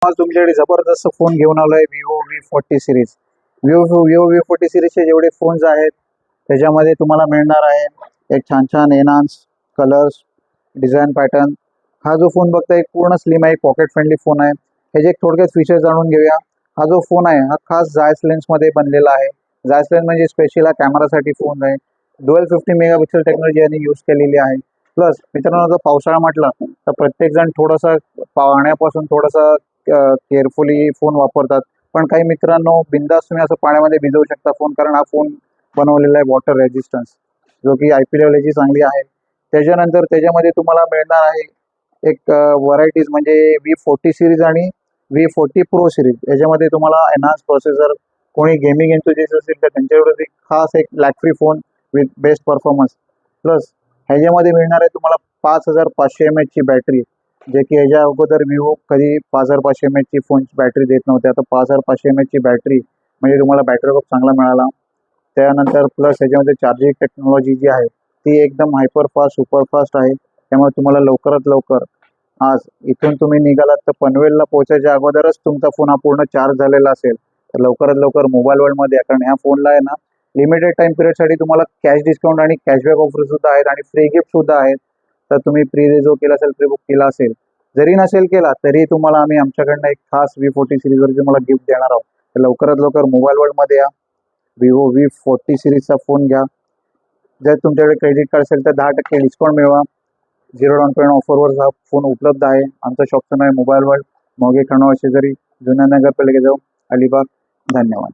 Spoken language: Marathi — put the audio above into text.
आज तुमच्याकडे जबरदस्त फोन घेऊन आलोय Vivo V40 series. Vivo V40 सिरीजचे जेवढे फोन्स आहेत त्याच्यामध्ये तुम्हाला मिळणार आहे एक छान छान एनहान्स कलर्स डिझाईन पॅटर्न. हा जो फोन बघताय पूर्ण स्लिम आहे, पॉकेट फ्रेंडली फोन आहे. ह्याचे थोडक्यात फीचर्स जाणून घेऊया. हा जो फोन आहे हा खास जायस लेन्स मध्ये बनलेला आहे. जायस लेन्स म्हणजे स्पेशल हा कॅमेरासाठी फोन आहे. डुअल 50 मेगापिक्सल टेक्नॉलॉजी यांनी यूज केलेली आहे. प्लस मित्रांनो, जर पावसाळा म्हटलं तर प्रत्येक जण थोडासा पाण्यापासून थोडासा केअरफुली फोन वापरतात. पण काही मित्रांनो बिंदास तुम्ही असं पाण्यामध्ये भिजवू शकता फोन, कारण हा फोन बनवलेला आहे वॉटर रेजिस्टन्स, जो की IP लेवलची चांगली आहे. त्याच्यानंतर त्याच्यामध्ये तुम्हाला मिळणार आहे एक व्हरायटीज म्हणजे V40 सिरीज आणि V40 प्रो सिरीज. याच्यामध्ये तुम्हाला एनहान्स प्रोसेसर, कोणी गेमिंग एन्थुजिस्ट असेल तर त्यांच्यावर खास एक lag free phone with best performance. Plus ह्याच्यामध्ये मिळणार आहे तुम्हाला 5500 mAh ची बॅटरी, जे की ह्याच्या अगोदर विवो कधी 5500 mAh ची फोनची बॅटरी देत नव्हते. आता 5500 mAh ची बॅटरी म्हणजे तुम्हाला बॅटरी बॅकअप चांगला मिळाला. त्यानंतर प्लस ह्याच्यामध्ये चार्जिंग टेक्नॉलॉजी जी आहे ती एकदम हायपर फास्ट सुपर फास्ट आहे. त्यामुळे तुम्हाला लवकरात लवकर आज इथून तुम्ही निघालात तर पनवेलला पोहोचायच्या अगोदरच तुमचा फोन हा पूर्ण चार्ज झालेला असेल. तर लवकरात लवकर मोबाईल वर्ल्डमध्ये या, कारण ह्या फोनला आहे ना लिमिटेड टाइम पिरियडसाठी तुम्हाला कॅश डिस्काउंट आणि कॅशबॅक ऑफर सुद्धा आहेत आणि फ्री गिफ्ट सुद्धा आहेत. तर तुम्ही प्री रिझर्व केला असेल, प्री बुक केला असेल, जरी नसेल केला तरी तुम्हाला आम्ही आमच्याकडनं एक खास V40 सिरीजवर तुम्हाला गिफ्ट देणार आहोत. तर लवकरात लवकर मोबाईल वर्ल्डमध्ये या, विवो V40 सिरीजचा फोन घ्या. जर तुमच्याकडे क्रेडिट कार्ड असेल तर 10% डिस्काउंट मिळवा. 0 डाऊन पेमेंट ऑफरवर हा फोन उपलब्ध आहे. आमचं शॉपचं नाव आहे मोबाईल वर्ल्ड, मोगे खणवा शेजारी, जुन्या नगर पालिकेजवळ, अलिबाग. धन्यवाद.